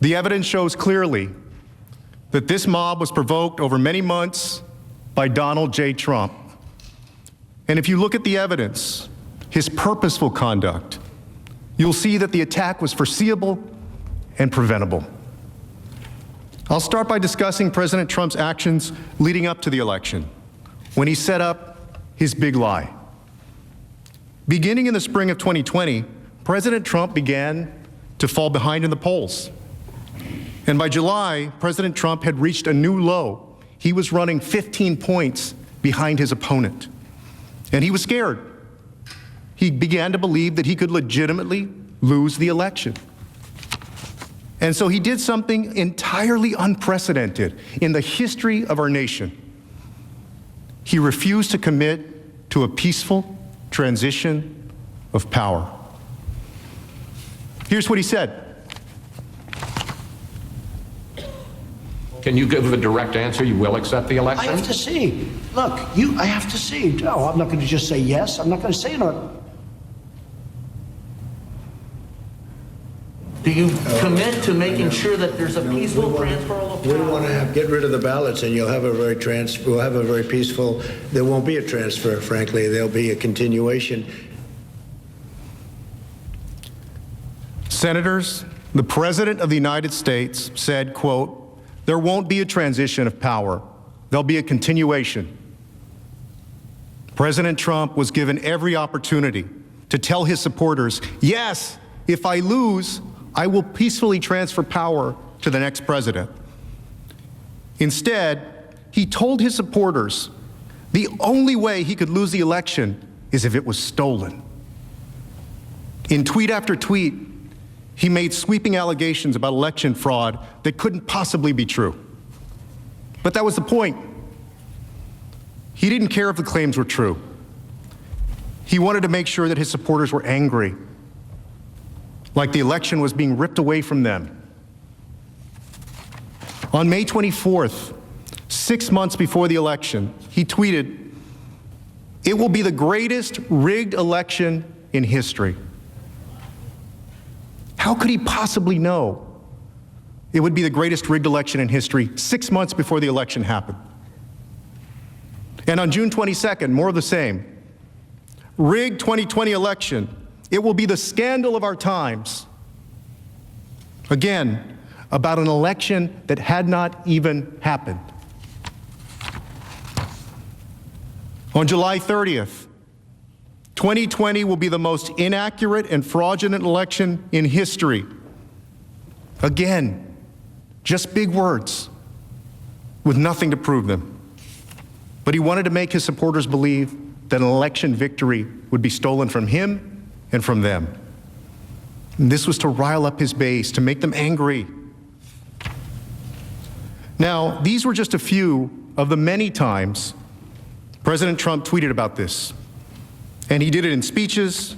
The evidence shows clearly that this mob was provoked over many months by Donald J. Trump. And if you look at the evidence, his purposeful conduct, you'll see that the attack was foreseeable and preventable. I'll start by discussing President Trump's actions leading up to the election, when he set up his big lie. Beginning in the spring of 2020, President Trump began to fall behind in the polls. And by July, President Trump had reached a new low. He was running 15 points behind his opponent. And he was scared. He began to believe that he could legitimately lose the election. And so he did something entirely unprecedented in the history of our nation. He refused to commit to a peaceful transition of power. Here's what he said. Can you give a direct answer? You will accept the election? I have to see. Look, I have to see. No, I'm not going to just say yes. I'm not going to say no. Do you commit to making sure that there's a peaceful transfer of power? We want to get rid of the ballots, and we'll have a very peaceful. There won't be a transfer, frankly. There'll be a continuation. Senators, the President of the United States said, quote, "There won't be a transition of power. There'll be a continuation." President Trump was given every opportunity to tell his supporters, yes, if I lose, I will peacefully transfer power to the next president. Instead, he told his supporters the only way he could lose the election is if it was stolen. In tweet after tweet, he made sweeping allegations about election fraud that couldn't possibly be true. But that was the point. He didn't care if the claims were true. He wanted to make sure that his supporters were angry, like the election was being ripped away from them. On May 24th, 6 months before the election, he tweeted, "It will be the greatest rigged election in history." How could he possibly know it would be the greatest rigged election in history 6 months before the election happened? And on June 22nd, more of the same. Rigged 2020 election. It will be the scandal of our times. Again, about an election that had not even happened. On July 30th, 2020 will be the most inaccurate and fraudulent election in history. Again, just big words with nothing to prove them. But he wanted to make his supporters believe that an election victory would be stolen from him and from them. And this was to rile up his base, to make them angry. Now, these were just a few of the many times President Trump tweeted about this. And he did it in speeches,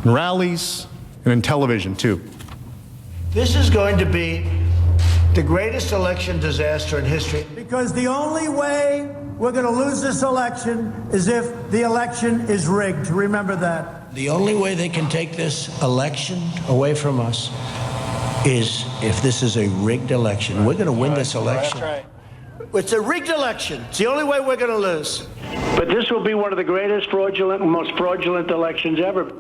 in rallies, and in television, too. This is going to be the greatest election disaster in history. Because the only way we're going to lose this election is if the election is rigged. Remember that. The only way they can take this election away from us is if this is a rigged election. We're going to win this election. That's right. It's a rigged election. It's the only way we're going to lose. But this will be one of the greatest most fraudulent elections ever.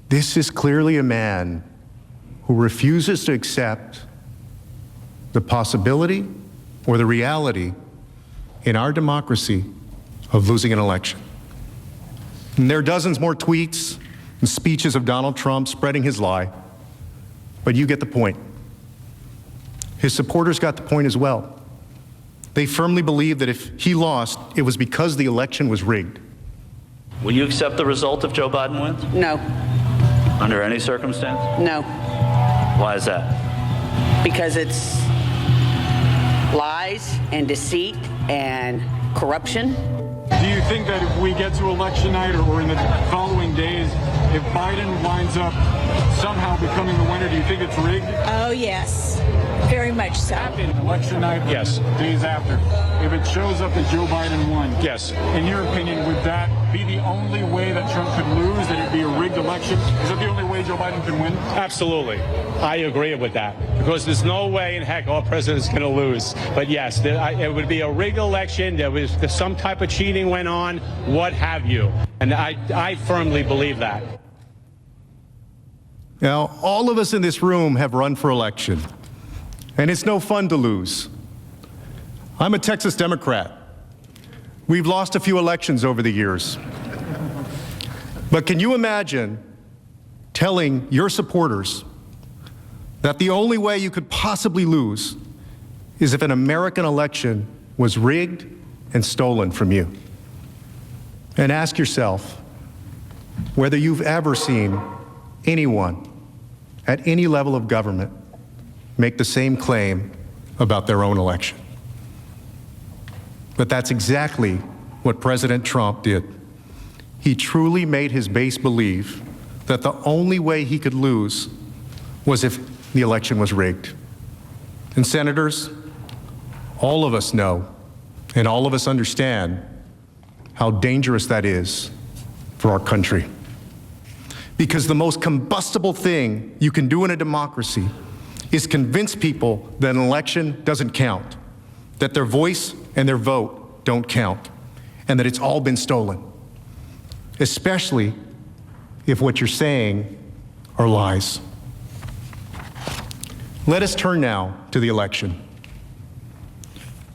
This is clearly a man who refuses to accept the possibility or the reality in our democracy of losing an election. And there are dozens more tweets and speeches of Donald Trump spreading his lie, but you get the point. His supporters got the point as well. They firmly believed that if he lost, it was because the election was rigged. Will you accept the result if Joe Biden wins? No. Under any circumstance? No. Why is that? Because it's lies and deceit and corruption. Do you think that if we get to election night or in the following days, if Biden winds up somehow becoming the winner. Do you think it's rigged? Oh, yes. Very much so. Election night, yes. Days after. If it shows up that Joe Biden won, yes. In your opinion, would that be the only way that Trump could lose, that it'd be a rigged election? Is that the only way Joe Biden can win? Absolutely. I agree with that. Because there's no way in heck our president's going to lose. But yes, it would be a rigged election. There was some type of cheating went on, what have you. And I firmly believe that. Now, all of us in this room have run for election, and it's no fun to lose. I'm a Texas Democrat. We've lost a few elections over the years. But can you imagine telling your supporters that the only way you could possibly lose is if an American election was rigged and stolen from you? And ask yourself whether you've ever seen anyone at any level of government make the same claim about their own election. But that's exactly what President Trump did. He truly made his base believe that the only way he could lose was if the election was rigged. And senators, all of us know and all of us understand how dangerous that is for our country. Because the most combustible thing you can do in a democracy is convince people that an election doesn't count, that their voice and their vote don't count, and that it's all been stolen, especially if what you're saying are lies. Let us turn now to the election.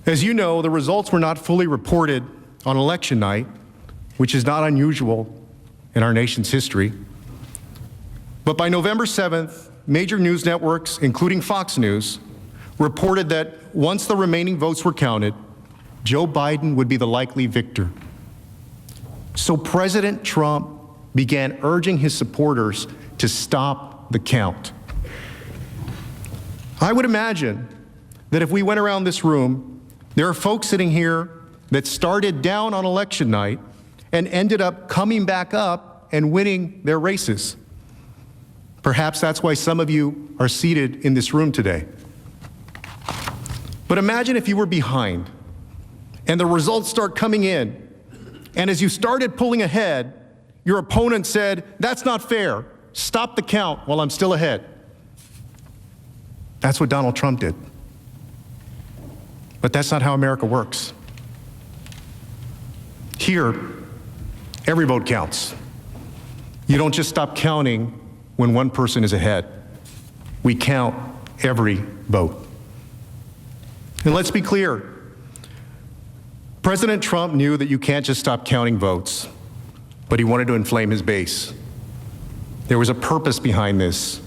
As you know, the results were not fully reported on election night, which is not unusual in our nation's history. But by November 7th, major news networks, including Fox News, reported that once the remaining votes were counted, Joe Biden would be the likely victor. So President Trump began urging his supporters to stop the count. I would imagine that if we went around this room, there are folks sitting here that started down on election night and ended up coming back up and winning their races. Perhaps that's why some of you are seated in this room today. But imagine if you were behind and the results start coming in, and as you started pulling ahead, your opponent said, "That's not fair. Stop the count while I'm still ahead." That's what Donald Trump did. But that's not how America works. Here, every vote counts. You don't just stop counting when one person is ahead. We count every vote. And let's be clear. President Trump knew that you can't just stop counting votes, but he wanted to inflame his base. There was a purpose behind this,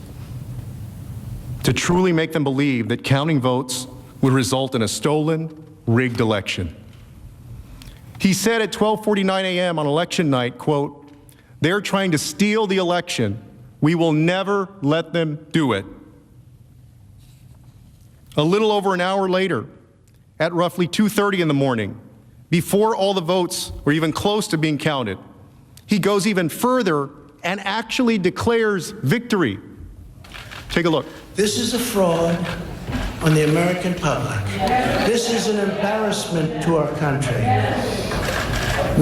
to truly make them believe that counting votes would result in a stolen, rigged election. He said at 12:49 a.m. on election night, quote, "They're trying to steal the election. We will never let them do it." A little over an hour later, at roughly 2:30 in the morning, before all the votes were even close to being counted, he goes even further and actually declares victory. Take a look. This is a fraud on the American public. This is an embarrassment to our country.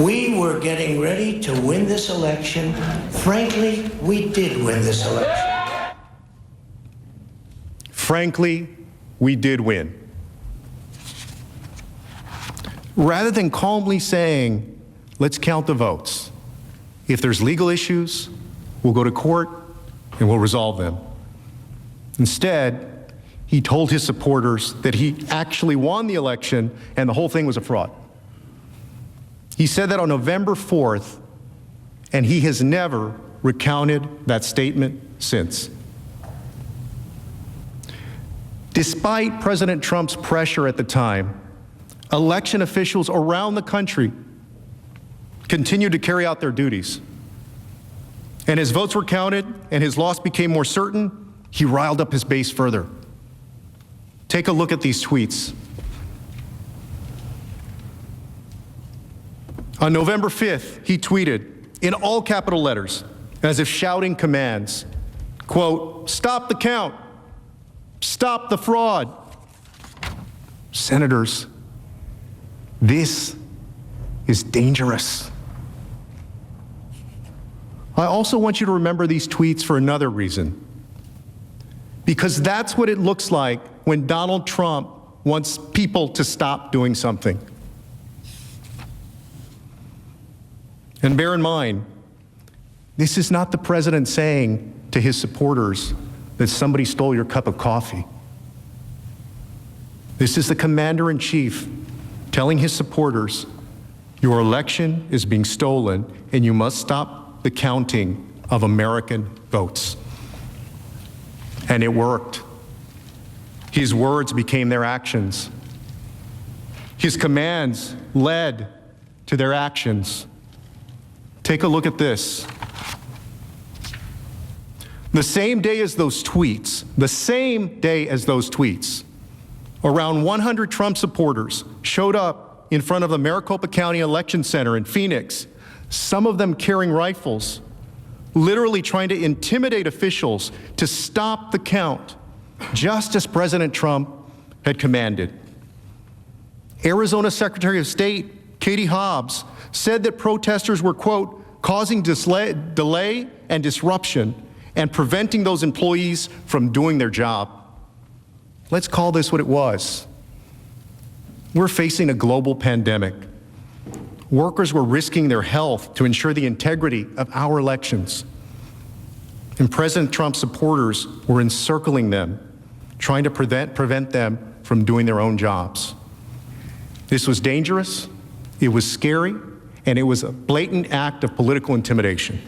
We were getting ready to win this election. Frankly, we did win this election. Frankly, we did win. Rather than calmly saying, "Let's count the votes. If there's legal issues, we'll go to court and we'll resolve them." Instead, he told his supporters that he actually won the election and the whole thing was a fraud. He said that on November 4th, and he has never recounted that statement since. Despite President Trump's pressure at the time, election officials around the country continued to carry out their duties. And as votes were counted and his loss became more certain, he riled up his base further. Take a look at these tweets. On November 5th, he tweeted in all capital letters, as if shouting commands, quote, "Stop the count, stop the fraud." Senators, this is dangerous. I also want you to remember these tweets for another reason. Because that's what it looks like when Donald Trump wants people to stop doing something. And bear in mind, this is not the president saying to his supporters that somebody stole your cup of coffee. This is the commander-in-chief telling his supporters, your election is being stolen and you must stop the counting of American votes. And it worked. His words became their actions. His commands led to their actions. Take a look at this. The same day as those tweets, around 100 Trump supporters showed up in front of the Maricopa County Election Center in Phoenix, some of them carrying rifles, literally trying to intimidate officials to stop the count, just as President Trump had commanded. Arizona Secretary of State Katie Hobbs said that protesters were, quote, causing delay and disruption and preventing those employees from doing their job. Let's call this what it was. We're facing a global pandemic. Workers were risking their health to ensure the integrity of our elections. And President Trump's supporters were encircling them, trying to prevent them from doing their own jobs. This was dangerous, it was scary, and it was a blatant act of political intimidation.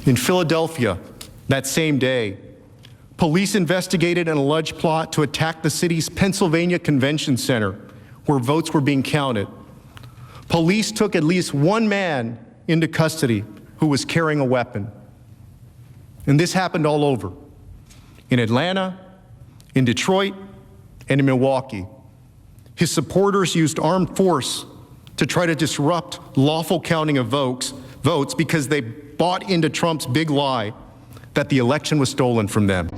In Philadelphia, that same day, police investigated an alleged plot to attack the city's Pennsylvania Convention Center, where votes were being counted. Police took at least one man into custody who was carrying a weapon. And this happened all over, in Atlanta, in Detroit, and in Milwaukee. His supporters used armed force to try to disrupt lawful counting of votes because they bought into Trump's big lie that the election was stolen from them.